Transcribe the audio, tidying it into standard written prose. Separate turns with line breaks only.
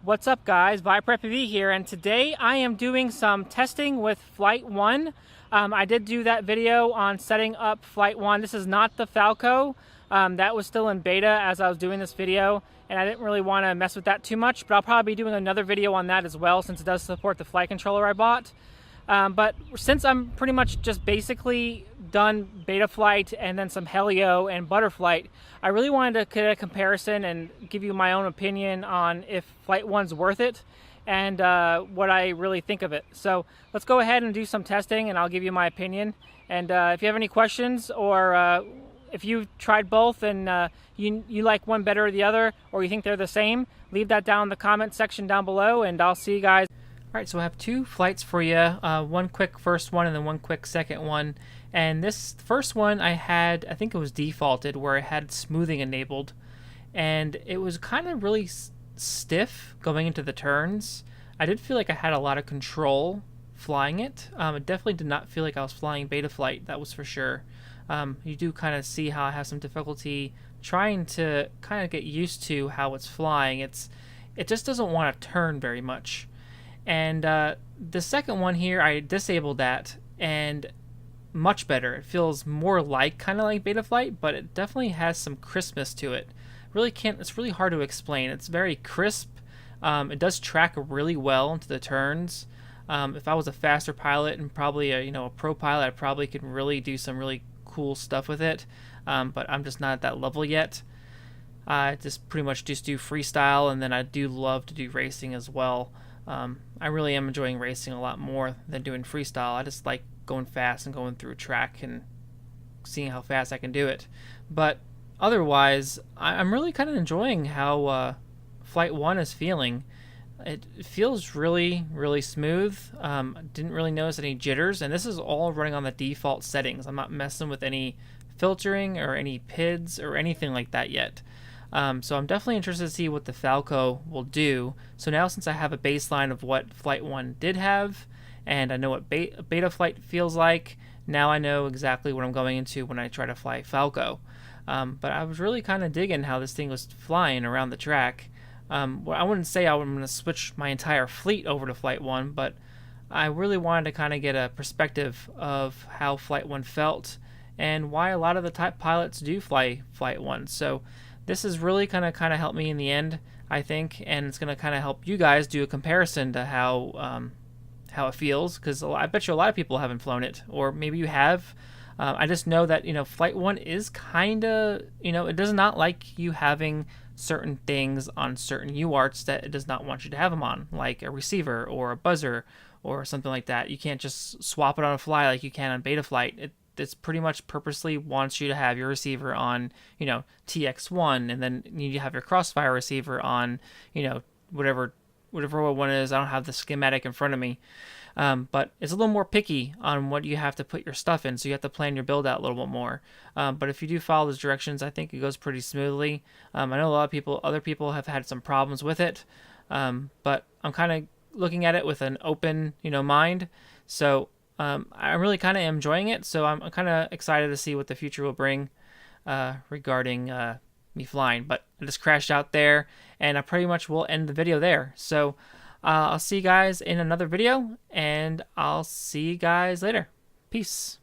What's up guys, ViperFPV here, and today I am doing some testing with Flightone. I did do that video on setting up Flightone. This is not the Falco. That was still in beta as I was doing this video, and I didn't really want to mess with that too much, but I'll probably be doing another video on that as well since it does support the flight controller I bought. But since I'm pretty much just basically done beta flight and then some helio and butterflight, I really wanted to get a comparison and give you my own opinion on if Flightone worth it and what I really think of it. So let's go ahead and do some testing and I'll give you my opinion. And if you have any questions, or if you've tried both and you like one better or the other, or you think they're the same, leave that down in the comment section down below and I'll see you guys. Alright, so I have two flights for you, one quick first one and then one quick second one. And this first one I think it was defaulted, where I had smoothing enabled, and it was kind of really stiff going into the turns. I did feel like I had a lot of control flying it. It definitely did not feel like I was flying beta flight, that was for sure. You do kind of see how I have some difficulty trying to kind of get used to how it's flying. It just doesn't want to turn very much. And the second one here, I disabled that, and much better. It feels more like kind of like beta flight, but it definitely has some crispness to it. It's really hard to explain. It's very crisp. It does track really well into the turns. If I was a faster pilot and probably a pro pilot, I probably could really do some really cool stuff with it. But I'm just not at that level yet. I just pretty much just do freestyle, and then I do love to do racing as well. I really am enjoying racing a lot more than doing freestyle. I just like going fast and going through a track and seeing how fast I can do it. But otherwise, I'm really kind of enjoying how Flightone is feeling. It feels really, really smooth. Didn't really notice any jitters, and this is all running on the default settings. I'm not messing with any filtering or any PIDs or anything like that yet. So I'm definitely interested to see what the Falco will do. So now, since I have a baseline of what Flightone did have, and I know what beta flight feels like, now I know exactly what I'm going into when I try to fly Falco. But I was really kind of digging how this thing was flying around the track. Well, I wouldn't say I'm going to switch my entire fleet over to Flightone, but I really wanted to kind of get a perspective of how Flightone felt and why a lot of the type pilots do fly Flightone. So this is really going to kind of help me in the end, I think, and it's going to kind of help you guys do a comparison to how it feels, because I bet you a lot of people haven't flown it, or maybe you have. I just know that Flightone is kind of, it does not like you having certain things on certain UARTs that it does not want you to have them on, like a receiver or a buzzer or something like that. You can't just swap it on a fly like you can on beta flight. It's pretty much purposely wants you to have your receiver on, TX1, and then you need to have your crossfire receiver on, whatever one is. I don't have the schematic in front of me, but it's a little more picky on what you have to put your stuff in, so you have to plan your build out a little bit more. But if you do follow those directions, I think it goes pretty smoothly. I know a lot of other people have had some problems with it, but I'm kind of looking at it with an open, mind. So I really kind of am enjoying it. So I'm kind of excited to see what the future will bring regarding me flying. But I just crashed out there, and I pretty much will end the video there. So I'll see you guys in another video, and I'll see you guys later. Peace.